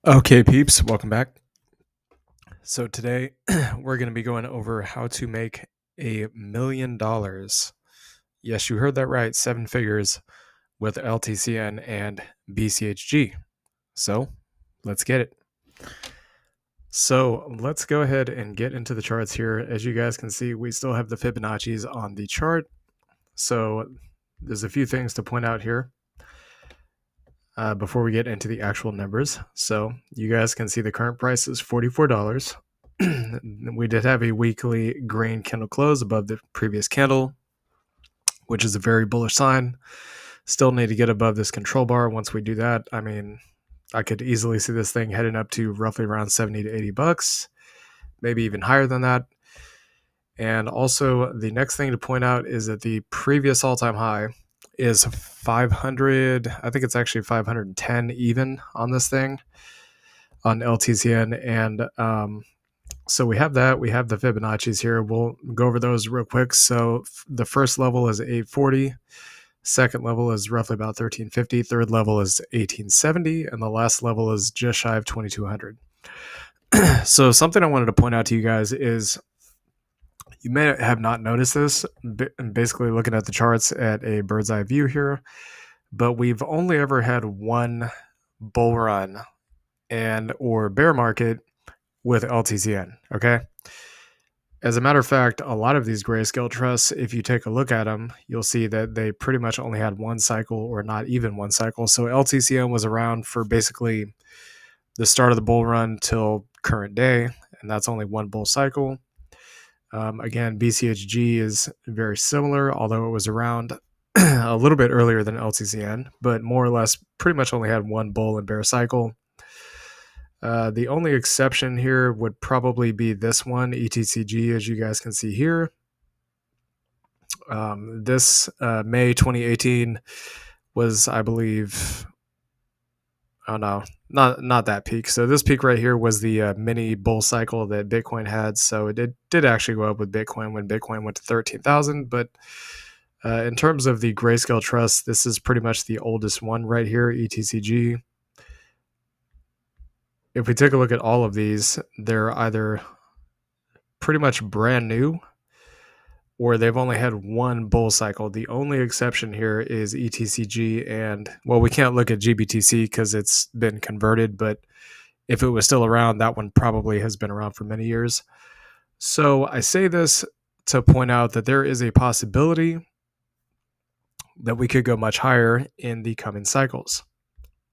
Okay, peeps, welcome back. So today we're going to be going over how to make $1 million. Yes, you heard that right, 7 figures with LTCN and BCHG. So let's get it. So let's go ahead and get into the charts here. As you guys can see, we still have the Fibonacci's on the chart. So there's a few things to point out here before we get into the actual numbers. So you guys can see the current price is $44. We did have a weekly green candle close above the previous candle, which is a very bullish sign. Still need to get above this control bar. Once we do that, I mean, I could easily see this thing heading up to roughly around 70 to 80 bucks, maybe even higher than that. And also, the next thing to point out is that the previous all-time high is 500. I think it's actually 510 even on this thing on LTCN. And so we have that. We have the Fibonacci's here. We'll go over those real quick. So the first level is 840. Second level is roughly about 1350. Third level is 1870. And the last level is just shy of 2200. So something I wanted to point out to you guys is you may have not noticed this, basically looking at the charts at a bird's eye view here, but we've only ever had one bull run and or bear market with LTCN, okay? As a matter of fact, a lot of these grayscale trusts, if you take a look at them, you'll see that they pretty much only had one cycle or not even one cycle. So LTCN was around for basically the start of the bull run till current day, and that's only one bull cycle. Again, BCHG is very similar, although it was around a little bit earlier than LTCN, but more or less pretty much only had one bull and bear cycle. The only exception here would probably be this one, ETCG, as you guys can see here. This May 2018 was, I believe, oh no, not that peak. So this peak right here was the mini bull cycle that Bitcoin had. So it did actually go up with Bitcoin when Bitcoin went to 13,000. But in terms of the Grayscale Trust, this is pretty much the oldest one right here, ETCG. If we take a look at all of these, they're either pretty much brand new or they've only had one bull cycle. The only exception here is ETCG, and well, we can't look at GBTC because it's been converted, but if it was still around, that one probably has been around for many years. So I say this to point out that there is a possibility that we could go much higher in the coming cycles.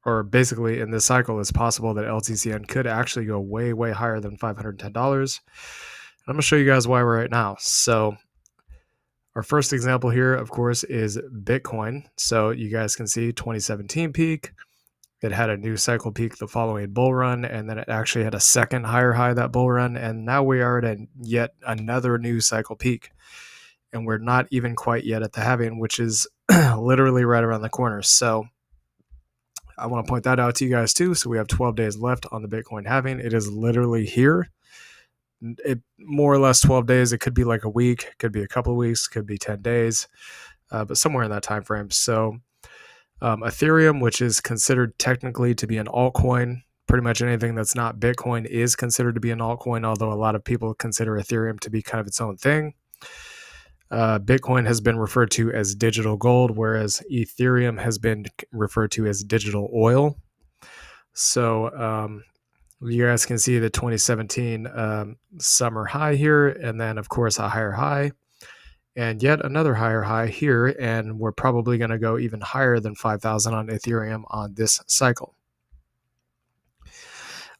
Or basically in this cycle, it's possible that LTCN could actually go way, way higher than $510. I'm going to show you guys why right now. So our first example here, of course, is Bitcoin. So you guys can see 2017 peak. It had a new cycle peak the following bull run, and then it actually had a second higher high that bull run. And now we are at yet another new cycle peak. And we're not even quite yet at the halving, which is literally right around the corner. So I want to point that out to you guys too. So we have 12 days left on the Bitcoin halving. It is literally here. It more or less 12 days. It could be like a week, it could be a couple of weeks, could be 10 days, but somewhere in that time frame. So Ethereum, which is considered technically to be an altcoin, pretty much anything that's not Bitcoin is considered to be an altcoin, although a lot of people consider Ethereum to be kind of its own thing. Bitcoin has been referred to as digital gold, whereas Ethereum has been referred to as digital oil. So you guys can see the 2017 summer high here, and then of course a higher high, and yet another higher high here, and we're probably going to go even higher than 5,000 on Ethereum on this cycle.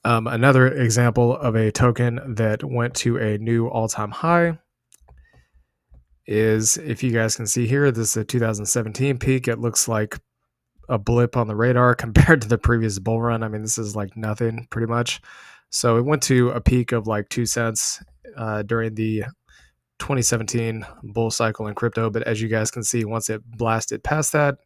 Another example of a token that went to a new all-time high is, if you guys can see here, this is a 2017 peak. It looks like a blip on the radar compared to the previous bull run. I mean, this is like nothing pretty much. So it went to a peak of like 2 cents during the 2017 bull cycle in crypto. But as you guys can see, once it blasted past that,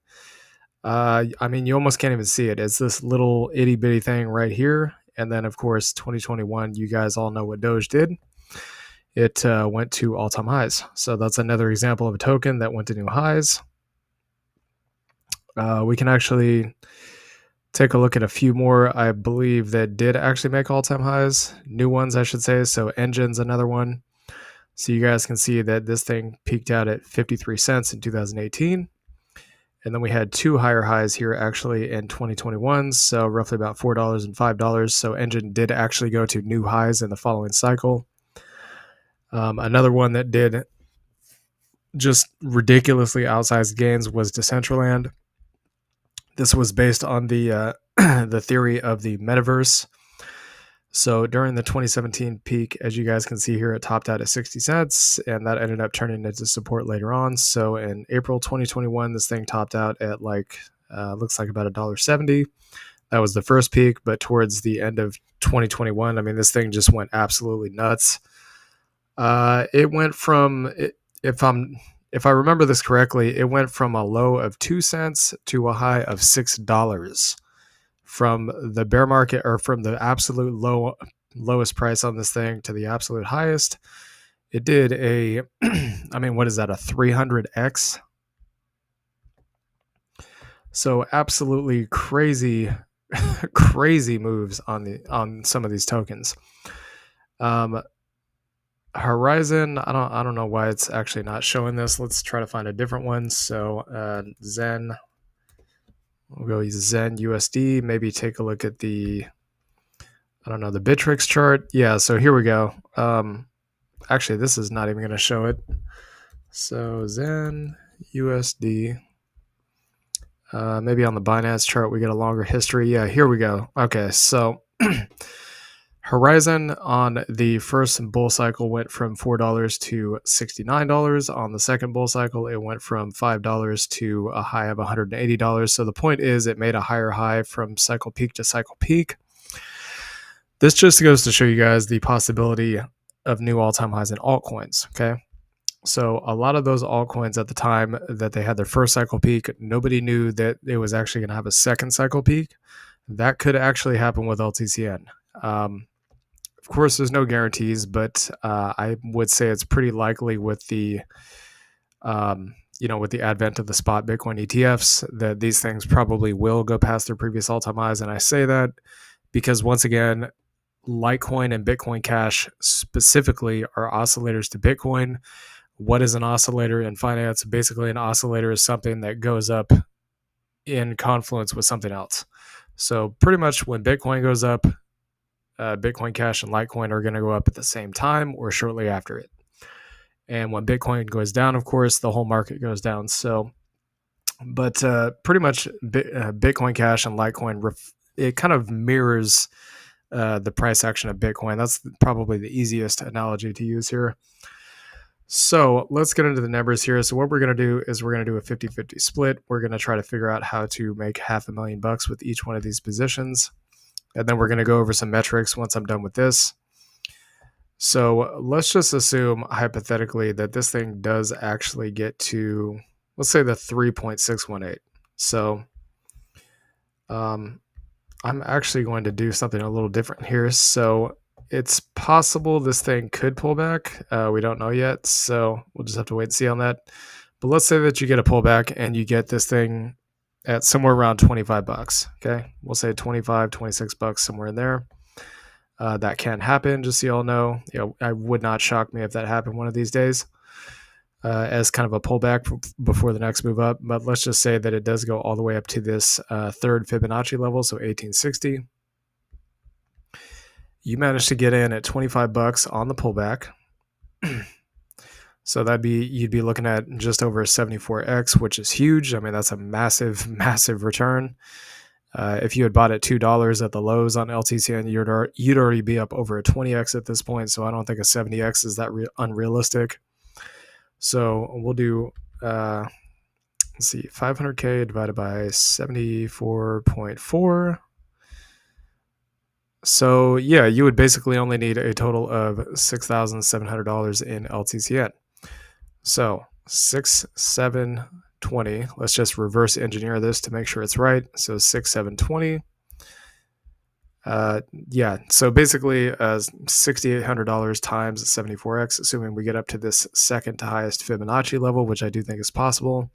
I mean, you almost can't even see it. It's this little itty bitty thing right here. And then, of course, 2021, you guys all know what Doge did. It went to all-time highs. So that's another example of a token that went to new highs. We can actually take a look at a few more, I believe, that did actually make all-time highs. New ones, I should say. So Engine's another one. So you guys can see that this thing peaked out at 53 cents in 2018. And then we had two higher highs here actually in 2021. So roughly about $4 and $5. So Engine did actually go to new highs in the following cycle. Another one that did just ridiculously outsized gains was Decentraland. This was based on the the theory of the metaverse. So during the 2017 peak, as you guys can see here, it topped out at 60 cents, and that ended up turning into support later on. So in April 2021, this thing topped out at looks like about $1.70. That was the first peak, but towards the end of 2021, I mean, this thing just went absolutely nuts. It went from, if I remember this correctly, it went from a low of 2 cents to a high of $6 from the bear market, or from the absolute lowest price on this thing to the absolute highest. It did a, I mean, what is that, a 300x? So absolutely crazy, crazy moves on some of these tokens. Horizon, I don't know why it's actually not showing this. Let's try to find a different one. So Zen, we'll go Zen USD. Maybe take a look at the, I don't know, the Bittrex chart. Yeah, so here we go. Actually, this is not even going to show it. So Zen USD. Maybe on the Binance chart we get a longer history. Yeah, here we go. Okay, so Horizon on the first bull cycle went from $4 to $69. On the second bull cycle, it went from $5 to a high of $180. So the point is, it made a higher high from cycle peak to cycle peak. This just goes to show you guys the possibility of new all-time highs in altcoins, okay? So a lot of those altcoins at the time that they had their first cycle peak, nobody knew that it was actually going to have a second cycle peak. That could actually happen with LTCN. Of course, there's no guarantees, but I would say it's pretty likely with the, with the advent of the spot Bitcoin ETFs, that these things probably will go past their previous all-time highs. And I say that because, once again, Litecoin and Bitcoin Cash specifically are oscillators to Bitcoin. What is an oscillator in finance? Basically, an oscillator is something that goes up in confluence with something else. So pretty much when Bitcoin goes up, Bitcoin Cash and Litecoin are going to go up at the same time or shortly after it. And when Bitcoin goes down, of course, the whole market goes down. So, but pretty much Bitcoin Cash and Litecoin, it kind of mirrors the price action of Bitcoin. That's probably the easiest analogy to use here. So let's get into the numbers here. So what we're going to do is we're going to do a 50-50 split. We're going to try to figure out how to make $500,000 with each one of these positions. And then we're going to go over some metrics once I'm done with this. So let's just assume hypothetically that this thing does actually get to, let's say, the 3.618. So I'm actually going to do something a little different here. So it's possible this thing could pull back. We don't know yet, so we'll just have to wait and see on that. But let's say that you get a pullback and you get this thing at somewhere around $25. Okay, we'll say 25, 26 bucks, somewhere in there. That can happen, just so y'all know. I would not shock me if that happened one of these days as kind of a pullback before the next move up. But let's just say that it does go all the way up to this third Fibonacci level, so 1860. You managed to get in at 25 bucks on the pullback. So you'd be looking at just over a 74x, which is huge. I mean, that's a massive, massive return. If you had bought at $2 at the lows on LTCN, you'd already be up over a 20x at this point. So I don't think a 70x is that unrealistic. So we'll do, let's see, 500K divided by 74.4. So yeah, you would basically only need a total of $6,700 in LTCN. So 6,720. Let's just reverse engineer this to make sure it's right. So 6,720. Yeah. So basically, $6,800 times 74x, assuming we get up to this second to highest Fibonacci level, which I do think is possible.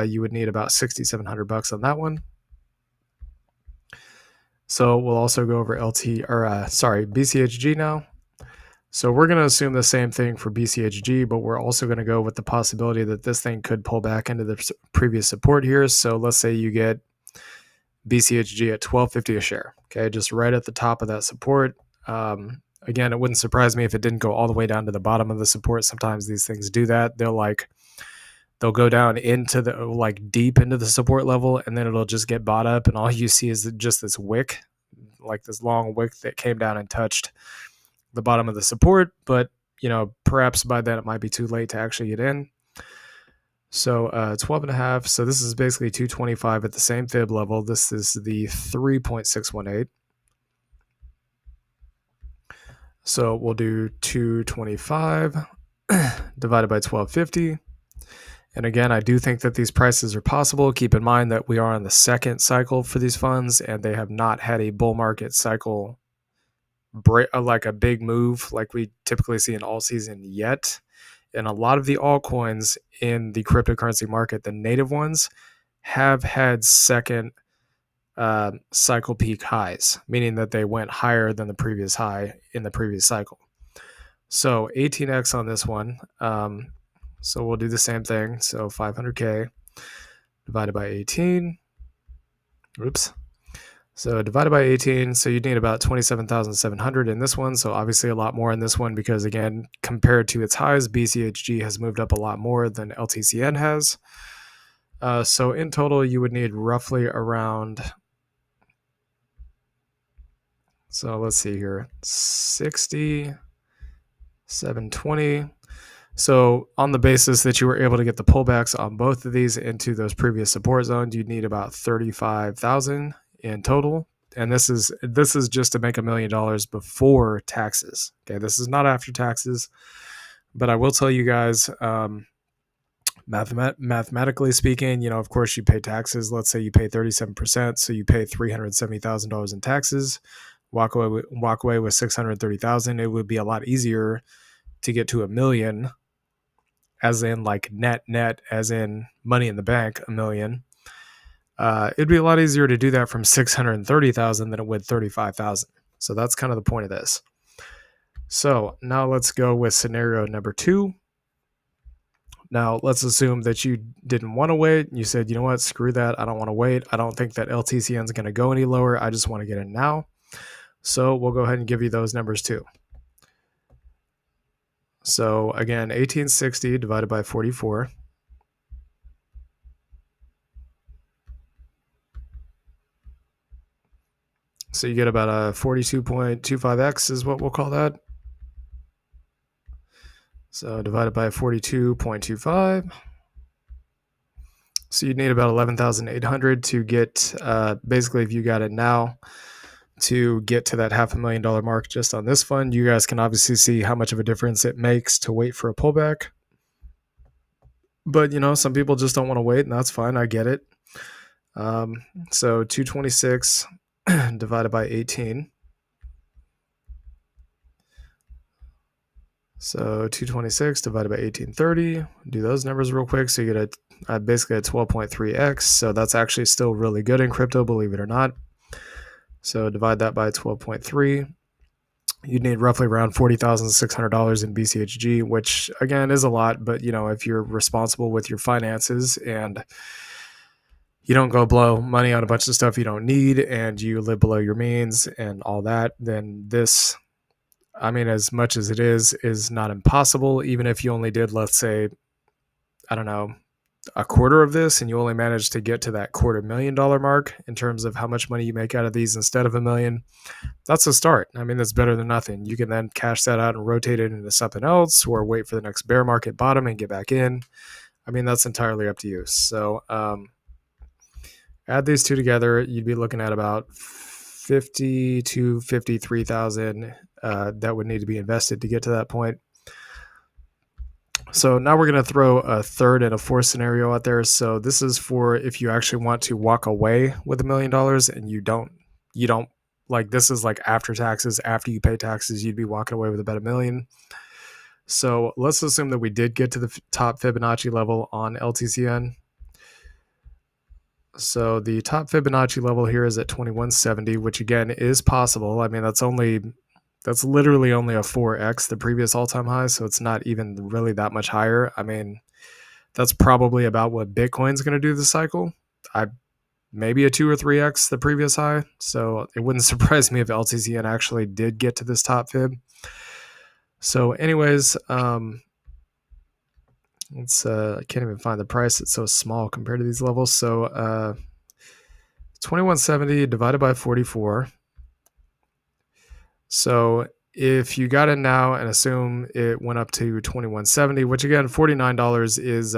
You would need about $6,700 on that one. So we'll also go over BCHG now. So we're going to assume the same thing for BCHG, but we're also going to go with the possibility that this thing could pull back into the previous support here. So let's say you get BCHG at $12.50 a share. Okay, just right at the top of that support. Again, it wouldn't surprise me if it didn't go all the way down to the bottom of the support. Sometimes these things do that. They'll go down into the deep into the support level, and then it'll just get bought up, and all you see is just this wick, like this long wick that came down and touched the bottom of the support. But perhaps by then it might be too late to actually get in. So 12.5. So this is basically 225 at the same fib level. This is the 3.618. So we'll do 225 divided by 1250. And again, I do think that these prices are possible. Keep in mind that we are on the second cycle for these funds, and they have not had a bull market cycle like a big move like we typically see in all season yet. And a lot of the altcoins in the cryptocurrency market, the native ones, have had second cycle peak highs, meaning that they went higher than the previous high in the previous cycle. So 18x on this one. So we'll do the same thing. So 500K divided by 18. Oops. So divided by 18, so you'd need about 27,700 in this one. So obviously a lot more in this one because, again, compared to its highs, BCHG has moved up a lot more than LTCN has. So in total, you would need roughly around, so let's see here, 60, 720. So on the basis that you were able to get the pullbacks on both of these into those previous support zones, you'd need about 35,000 in total. And this is just to make $1 million before taxes. Okay, this is not after taxes, but I will tell you guys, mathematically speaking, of course you pay taxes. Let's say you pay 37%, so you pay $370,000 in taxes. Walk away with 630,000. It would be a lot easier to get to $1 million, as in like net, as in money in the bank, $1 million. It'd be a lot easier to do that from 630,000 than it would 35,000. So that's kind of the point of this. So now let's go with scenario number 2. Now let's assume that you didn't want to wait. You said, you know what, screw that. I don't want to wait. I don't think that LTCN is going to go any lower. I just want to get in now. So we'll go ahead and give you those numbers too. So again, 1860 divided by 44. So you get about a 42.25x is what we'll call that. So divided by 42.25. So you'd need about 11,800 to get, basically if you got it now, to get to that $500,000 mark just on this fund. You guys can obviously see how much of a difference it makes to wait for a pullback. But, some people just don't want to wait, and that's fine. I get it. So 226 divided by 18. So 226 divided by 1830. Do those numbers real quick. So you get basically a 12.3x. So that's actually still really good in crypto, believe it or not. So divide that by 12.3. You'd need roughly around $40,600 in BCHG, which again is a lot. But if you're responsible with your finances and you don't go blow money on a bunch of stuff you don't need, and you live below your means and all that, then this, as much as it is not impossible. Even if you only did, let's say, I don't know, a quarter of this, and you only managed to get to that $250,000 mark in terms of how much money you make out of these instead of $1 million, that's a start. That's better than nothing. You can then cash that out and rotate it into something else, or wait for the next bear market bottom and get back in. That's entirely up to you. So add these two together, you'd be looking at about 50 to 53,000 that would need to be invested to get to that point. So now we're going to throw a third and a fourth scenario out there. So this is for if you actually want to walk away with $1 million and you don't like, this is like after taxes. After you pay taxes, you'd be walking away with about $1 million. So let's assume that we did get to the top Fibonacci level on LTCN. So the top Fibonacci level here is at 2170, which again is possible. I mean, that's literally only a 4x the previous all-time high, so it's not even really that much higher. I mean, that's probably about what Bitcoin's going to do this cycle. Maybe a 2 or 3x the previous high. So it wouldn't surprise me if LTCN actually did get to this top fib. So anyways, I can't even find the price. It's so small compared to these levels. So 2170 divided by 44. So if you got in now and assume it went up to 2170, which again, $49 is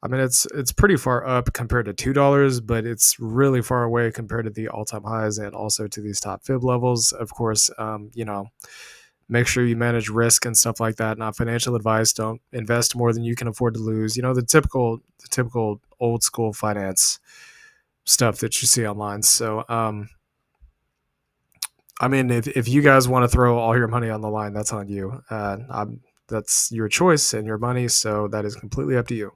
I mean, it's pretty far up compared to $2, but it's really far away compared to the all-time highs and also to these top fib levels. Of course, make sure you manage risk and stuff like that. Not financial advice. Don't invest more than you can afford to lose. The typical old school finance stuff that you see online. So, I mean, if you guys want to throw all your money on the line, that's on you. That's your choice and your money, so that is completely up to you.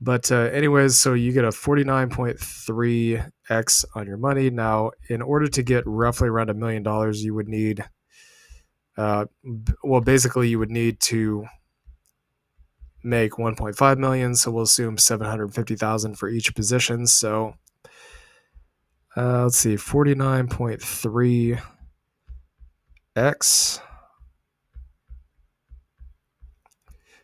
But anyways, so you get a 49.3x on your money. Now, in order to get roughly around $1 million, you would need, basically you would need to make 1.5 million. So we'll assume 750,000 for each position. So let's see, 49.3x.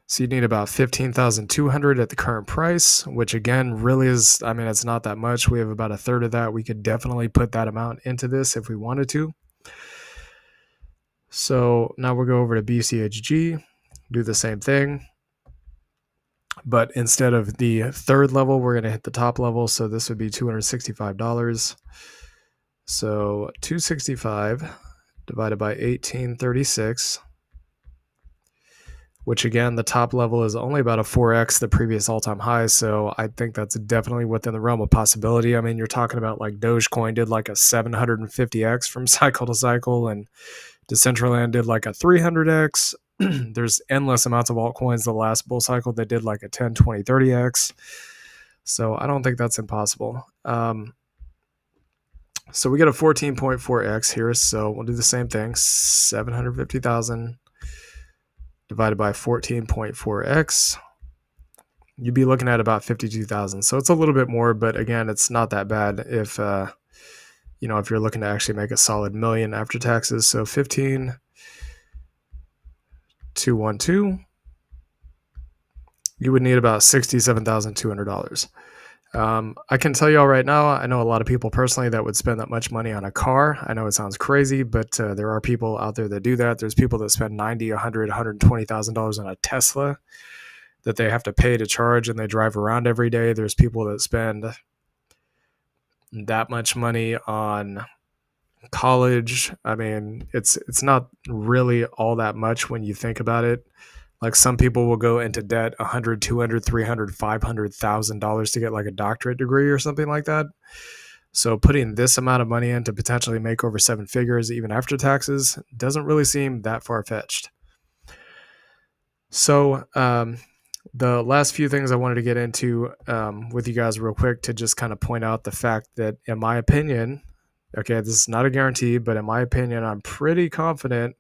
So you need about 15,200 at the current price, which again really is, I mean, it's not that much. We have about a third of that. We could definitely put that amount into this if we wanted to. So now we'll go over to BCHG, do the same thing. But instead of the third level, we're going to hit the top level. So this would be $265. So 265 divided by 1836. Which again, the top level is only about a 4x the previous all-time high. So I think that's definitely within the realm of possibility. I mean, you're talking about like Dogecoin did like a 750x from cycle to cycle, and Decentraland did like a 300x. There's endless amounts of altcoins the last bull cycle that did like a 10, 20, 30x. So I don't think that's impossible. So we get a 14.4x here. So we'll do the same thing, 750,000 divided by 14.4x, you'd be looking at about 52,000. So it's a little bit more, but again, it's not that bad if if you're looking to actually make a solid million after taxes. So 15,212, you would need about $67,200. I can tell y'all right now, I know a lot of people personally that would spend that much money on a car. I know it sounds crazy, but there are people out there that do that. There's people that spend $90,000, $100,000, $120,000 on a Tesla that they have to pay to charge and they drive around every day. There's people that spend that much money on college. I mean, it's not really all that much when you think about it. Like some people will go into debt $100,000, $200,000, $300,000, $500,000 to get like a doctorate degree or something like that. So putting this amount of money in to potentially make over 7 figures, even after taxes, doesn't really seem that far-fetched. So the last few things I wanted to get into with you guys real quick to just kind of point out the fact that, in my opinion, okay, this is not a guarantee, but in my opinion, I'm pretty confident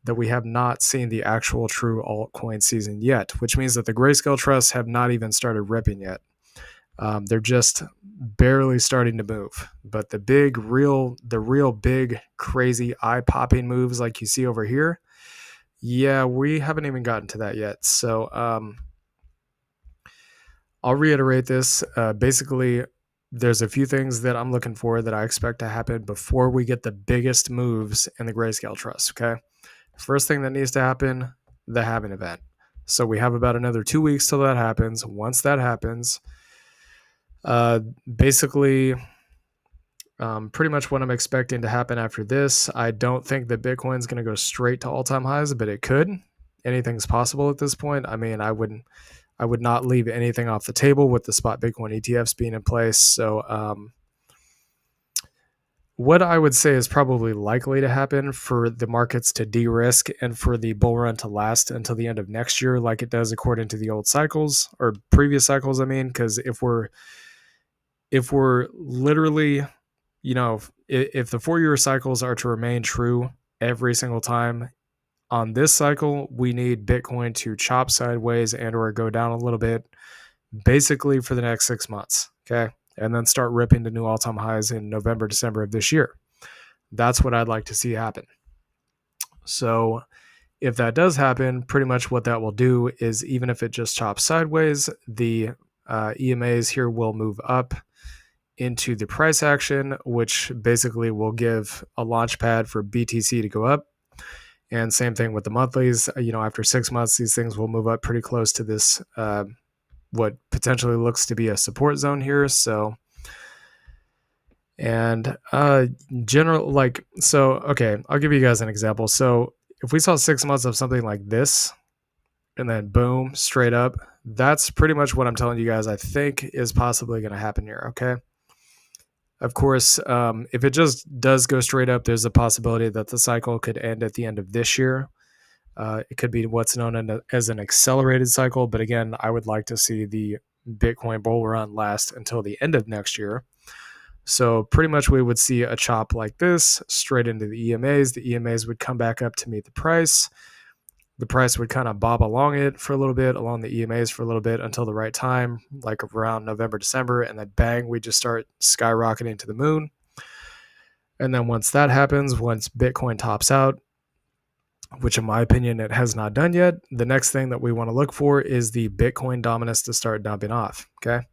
that we have not seen the actual true altcoin season yet, which means that the Grayscale trusts have not even started ripping yet. They're just barely starting to move. But the real big, crazy, eye-popping moves like you see over here, yeah, we haven't even gotten to that yet. So I'll reiterate this. Basically, there's a few things that I'm looking for that I expect to happen before we get the biggest moves in the Grayscale trust, okay? First thing that needs to happen, the halving event. So we have about another 2 weeks till that happens. Once that happens, basically, pretty much what I'm expecting to happen after this. I don't think that Bitcoin's going to go straight to all-time highs, but it could. Anything's possible at this point. I mean, I would not leave anything off the table with the spot Bitcoin ETFs being in place. So what I would say is probably likely to happen for the markets to de-risk and for the bull run to last until the end of next year, like it does according to the old cycles or previous cycles. I mean, because if we're if we're literally, if the 4-year cycles are to remain true every single time on this cycle, we need Bitcoin to chop sideways and or go down a little bit, basically for the next 6 months. Okay. And then start ripping to new all-time highs in November, December of this year. That's what I'd like to see happen. So if that does happen, pretty much what that will do is, even if it just chops sideways, the EMAs here will move up into the price action, which basically will give a launch pad for BTC to go up. And same thing with the monthlies. After 6 months, these things will move up pretty close to this, what potentially looks to be a support zone here. So, and okay, I'll give you guys an example. So if we saw 6 months of something like this, and then boom, straight up, that's pretty much what I'm telling you guys I think is possibly going to happen here. Okay. Of course, if it just does go straight up, there's a possibility that the cycle could end at the end of this year. It could be what's known as an accelerated cycle. But again, I would like to see the Bitcoin bull run last until the end of next year. So pretty much we would see a chop like this straight into the EMAs. The EMAs would come back up to meet the price. The price would kind of bob along it for a little bit, along the EMAs for a little bit until the right time, like around November, December, and then bang, we just start skyrocketing to the moon. And then once that happens, once Bitcoin tops out, which in my opinion it has not done yet, the next thing that we want to look for is the Bitcoin dominance to start dumping off. Okay.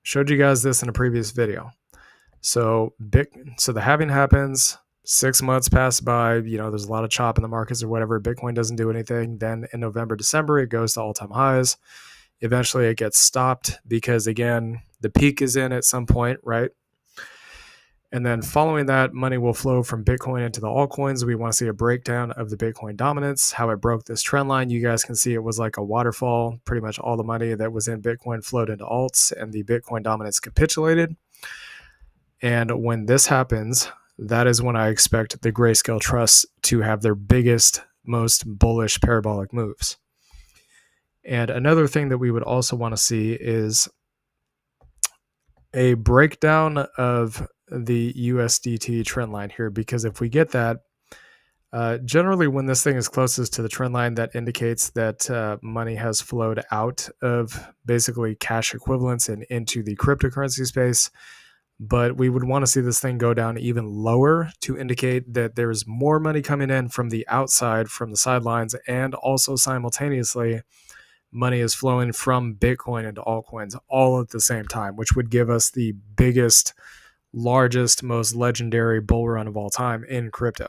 Showed you guys this in a previous video. So the halving happens, 6 months pass by, there's a lot of chop in the markets or whatever. Bitcoin doesn't do anything. Then in November, December, it goes to all-time highs. Eventually it gets stopped because, again, the peak is in at some point, right? And then following that, money will flow from Bitcoin into the altcoins. We want to see a breakdown of the Bitcoin dominance, how it broke this trend line. You guys can see it was like a waterfall. Pretty much all the money that was in Bitcoin flowed into alts, and the Bitcoin dominance capitulated. And when this happens, that is when I expect the Grayscale trusts to have their biggest, most bullish parabolic moves. And another thing that we would also want to see is a breakdown of the USDT trend line here, because if we get that, generally when this thing is closest to the trend line, that indicates that money has flowed out of basically cash equivalents and into the cryptocurrency space. But we would want to see this thing go down even lower to indicate that there's more money coming in from the outside, from the sidelines, and also simultaneously money is flowing from Bitcoin into altcoins all at the same time, which would give us the biggest, largest, most legendary bull run of all time in crypto.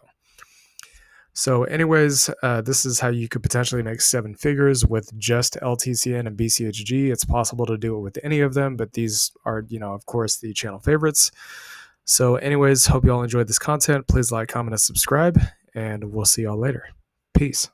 So anyways, this is how you could potentially make 7 figures with just LTCN and BCHG. It's possible to do it with any of them, but these are, of course, the channel favorites. So anyways, hope you all enjoyed this content. Please like, comment, and subscribe, and we'll see y'all later. Peace.